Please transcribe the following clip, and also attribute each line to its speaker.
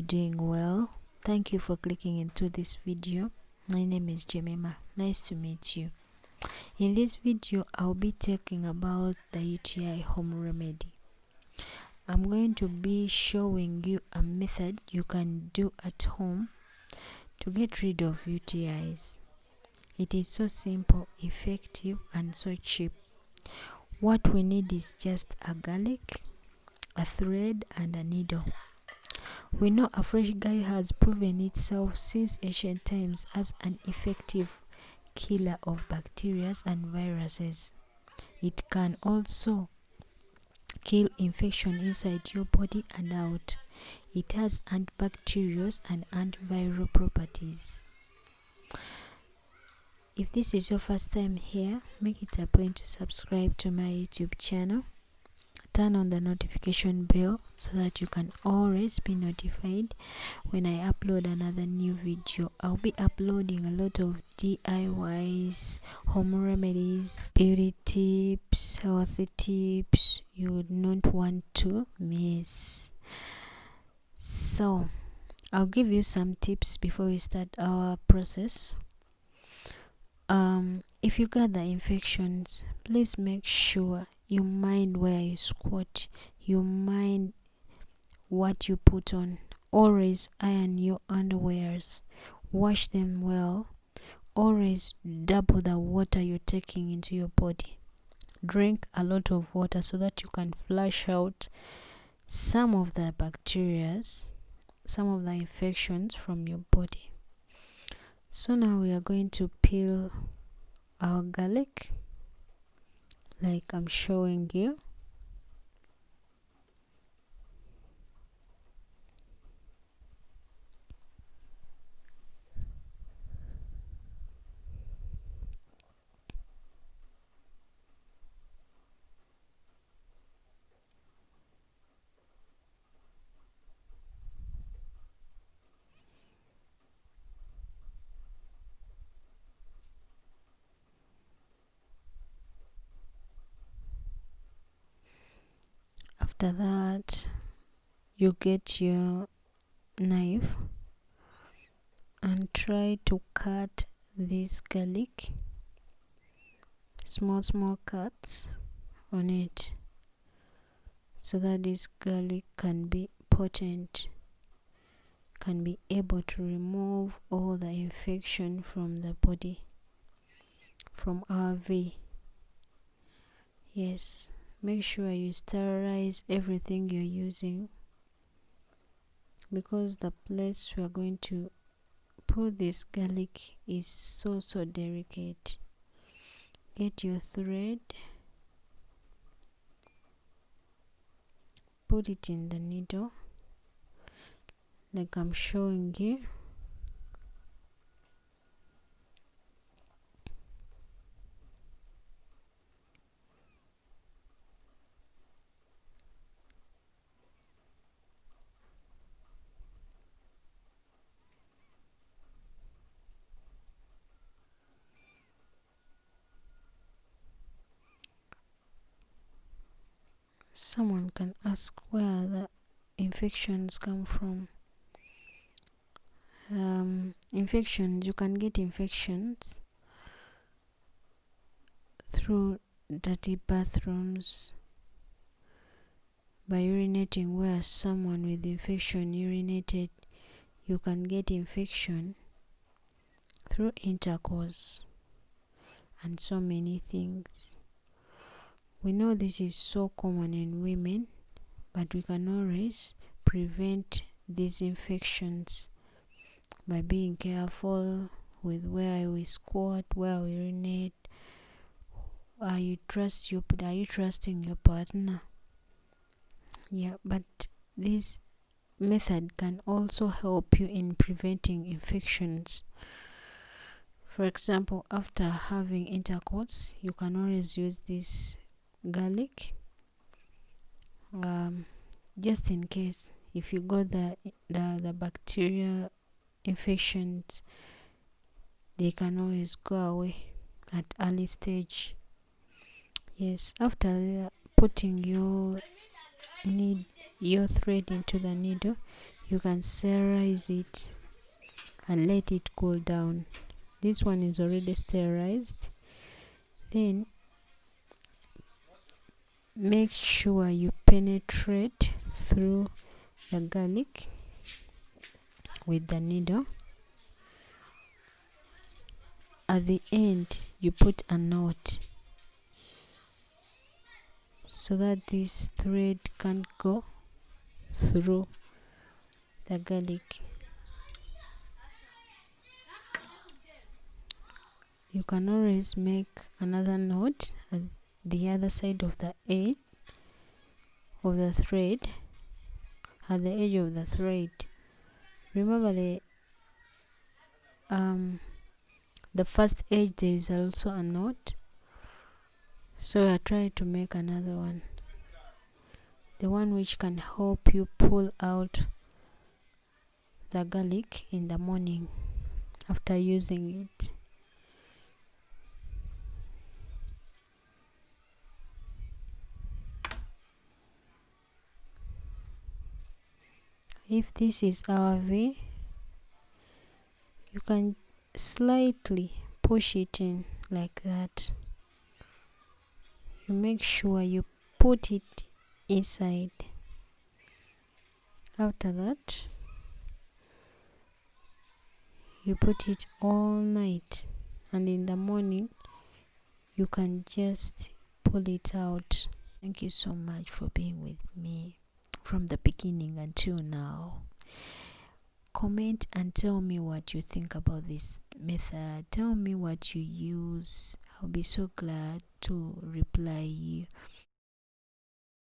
Speaker 1: doing well. Thank you for clicking into this video. My name is Jemima. Nice to meet you. In this video, I'll be talking about the UTI home remedy. I'm going to be showing you a method you can do at home to get rid of UTIs. It is so simple, effective, and so cheap. What we need is just a garlic, a thread, and a needle. We know a fresh garlic has proven itself since ancient times as an effective killer of bacteria and viruses. It can also kill infection inside your body and out. It has antibacterial and antiviral properties. If this is your first time here, make it a point to subscribe to my YouTube channel. Turn on the notification bell so that you can always be notified when I upload another new video. I'll be uploading a lot of DIYs, home remedies, beauty tips, healthy tips you would not want to miss. So I'll give you some tips before we start our process. If you got the infections, please make sure you mind where you squat, you mind what you put on. Always iron your underwears, wash them well. Always double the water you're taking into your body. Drink a lot of water so that you can flush out some of the bacteria, some of the infections from your body. So now we are going to peel our garlic like I'm showing you. After that, you get your knife and try to cut this garlic, small cuts on it, so that this garlic can be potent, can be able to remove all the infection from the body, from our V. Yes, make sure you sterilize everything you're using, because the place we are going to put this garlic is so delicate. Get your thread, put it in the needle like I'm showing you. Someone can ask where the infections come from. Infections, you can get infections through dirty bathrooms, by urinating where someone with infection urinated. You can get infection through intercourse and so many things. We know this is so common in women, but we can always prevent these infections by being careful with where we squat, where we urinate. Are you trusting your partner? Yeah, but this method can also help you in preventing infections. For example, after having intercourse, you can always use this garlic, just in case if you got the bacteria infections, they can always go away at early stage. Yes, after putting your thread into the needle, You can sterilize it and let it cool down. This one is already sterilized. Then make sure you penetrate through the garlic with the needle. At the end, you put a knot so that this thread can't go through the garlic. You can always make another knot at the other side of the edge of the thread, at the edge of the thread. Remember the first edge, there is also a knot, so I try to make another one, the one which can help you pull out the garlic in the morning after using it. If this is our way, you can slightly push it in like that. You make sure you put it inside. After that, you put it all night, and in the morning you can just pull it out. Thank you so much for being with me from the beginning until now. Comment and tell me what you think about this method. Tell me what you use. I'll be so glad to reply you.